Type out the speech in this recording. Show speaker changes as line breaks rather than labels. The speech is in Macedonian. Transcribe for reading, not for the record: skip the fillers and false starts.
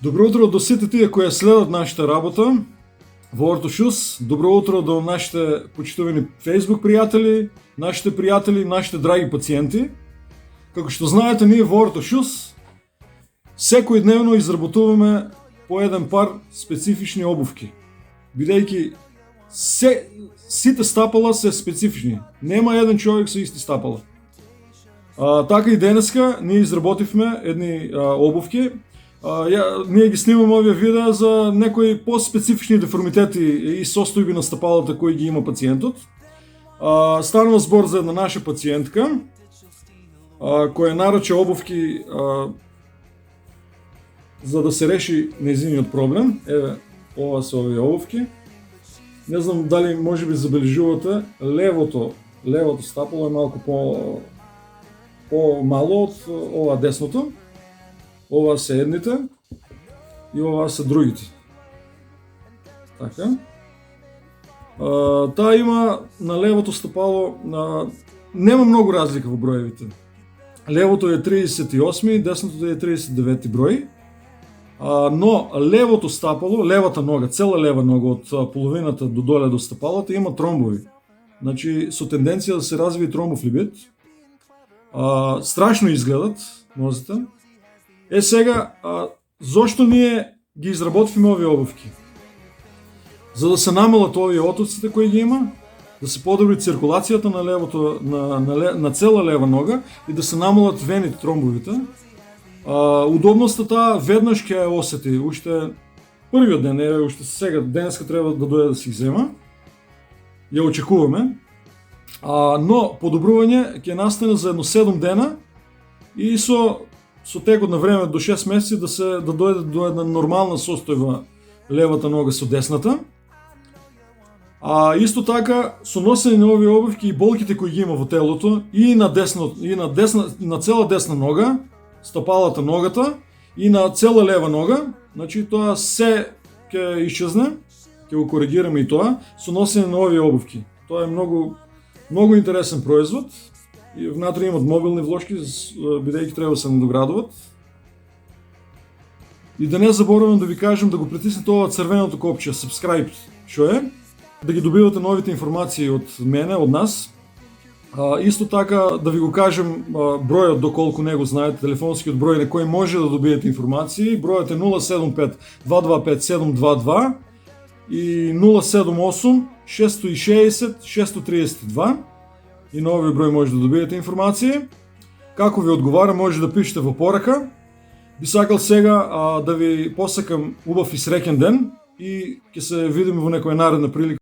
Добро утро до сите тие кои следат нашата работа во Ортошус. Добро утро до нашите почитувани Facebook пријатели, нашите пријатели, нашите драги пациенти. Како што знаете, ние во Ортошус секојдневно изработуваме по еден пар специфични обувки. Бидејќи сите стапала се специфични. Нема еден човек со исти стапала. Така и денеска ние изработивме едни обувки. Ние ги снимаме овие видеа за некои по-специфични деформитети и состојби на стапалата кои ги има пациентот. Станува збор за една наша пациентка која нарача обувки за да се реши нејзиниот проблем. Еве, ова се овие обувки. Не знам дали може би забележувате, левото стапало е малку по-мало од ова десното. Ова се едните и ова се другите. Така. Таа има на левото стапало, нема многу разлика во броевите. Левото е 38, десното е 39 број. Но левото стапало, левата нога, цела лева нога од половината до доле до стапалата има тромбови. Значи со тенденција да се развие тромбов либид. Страшно изгледат нозите. Сега, зошто ние ги изработваме овие обувки? За да се намалат овие отоците кои ги има, да се подобри циркулацијата на левото, на цела лева нога и да се намалат вените, тромбовите. Удобноста таа веднаш ќе ја осети, уште првиот ден, уште сега, денеска треба да дојде да си взема. Ја очекуваме. Но подобрување ќе настане за едно 7 дена и со текот на време до 6 месеци да дојде до една нормална состојба левата нога со десната. Исто така со носење на овие обувки и болките кои ги има во телото и на цела десна нога, стапалата ногата и на цела лева нога, значи тоа се ќе исчезне, ќе го коригираме и тоа со носење на овие обувки. Тоа е многу интересен производ. И внатре имат мобилни влошки, бидејќи треба да се надоградуват. И да не заборавам да ви кажем да го притиснете ова црвеното копче subscribe, што е, да ги добивате новите информации од мене, од нас. Исто така да ви го кажем бројот доколку не го знаете, телефонскиот број на кој може да добиете информации. Бројот е 075 225 722 и 078 660 632. И на овој број може да добиете информација. Како ви одговара, може да пишете во порака. Би сакал сега да ви посакам убав и среќен ден и ќе се видиме во некоја наредна прилика.